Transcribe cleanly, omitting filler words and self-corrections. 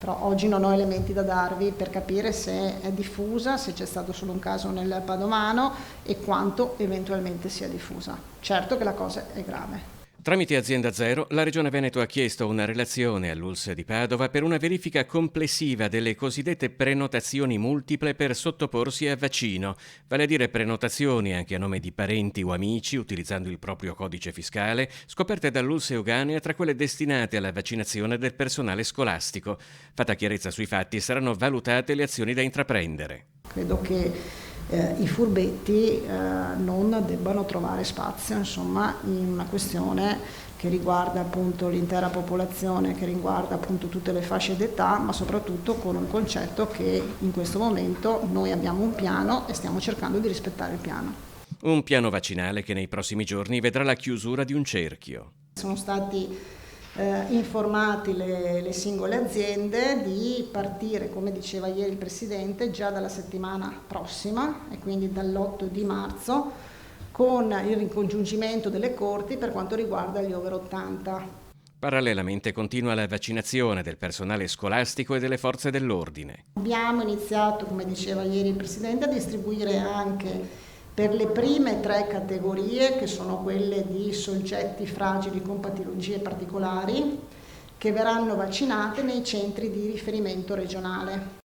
Però oggi non ho elementi da darvi per capire se è diffusa, se c'è stato solo un caso nel Padovano e quanto eventualmente sia diffusa. Certo che la cosa è grave. Tramite Azienda Zero, la Regione Veneto ha chiesto una relazione all'ULSS di Padova per una verifica complessiva delle cosiddette prenotazioni multiple per sottoporsi a vaccino, vale a dire prenotazioni anche a nome di parenti o amici utilizzando il proprio codice fiscale, scoperte dall'ULSS Euganea tra quelle destinate alla vaccinazione del personale scolastico. Fatta chiarezza sui fatti, saranno valutate le azioni da intraprendere. Credo che i furbetti non debbano trovare spazio, insomma, in una questione che riguarda appunto l'intera popolazione, che riguarda appunto tutte le fasce d'età, ma soprattutto con un concetto che in questo momento noi abbiamo un piano e stiamo cercando di rispettare il piano. Un piano vaccinale che nei prossimi giorni vedrà la chiusura di un cerchio. Sono stati informati le singole aziende di partire, come diceva ieri il Presidente, già dalla settimana prossima e quindi dall'8 di marzo con il ricongiungimento delle corti per quanto riguarda gli over 80. Parallelamente continua la vaccinazione del personale scolastico e delle forze dell'ordine. Abbiamo iniziato, come diceva ieri il Presidente, a distribuire anche per le prime 3 categorie, che sono quelle di soggetti fragili con patologie particolari, che verranno vaccinate nei centri di riferimento regionale.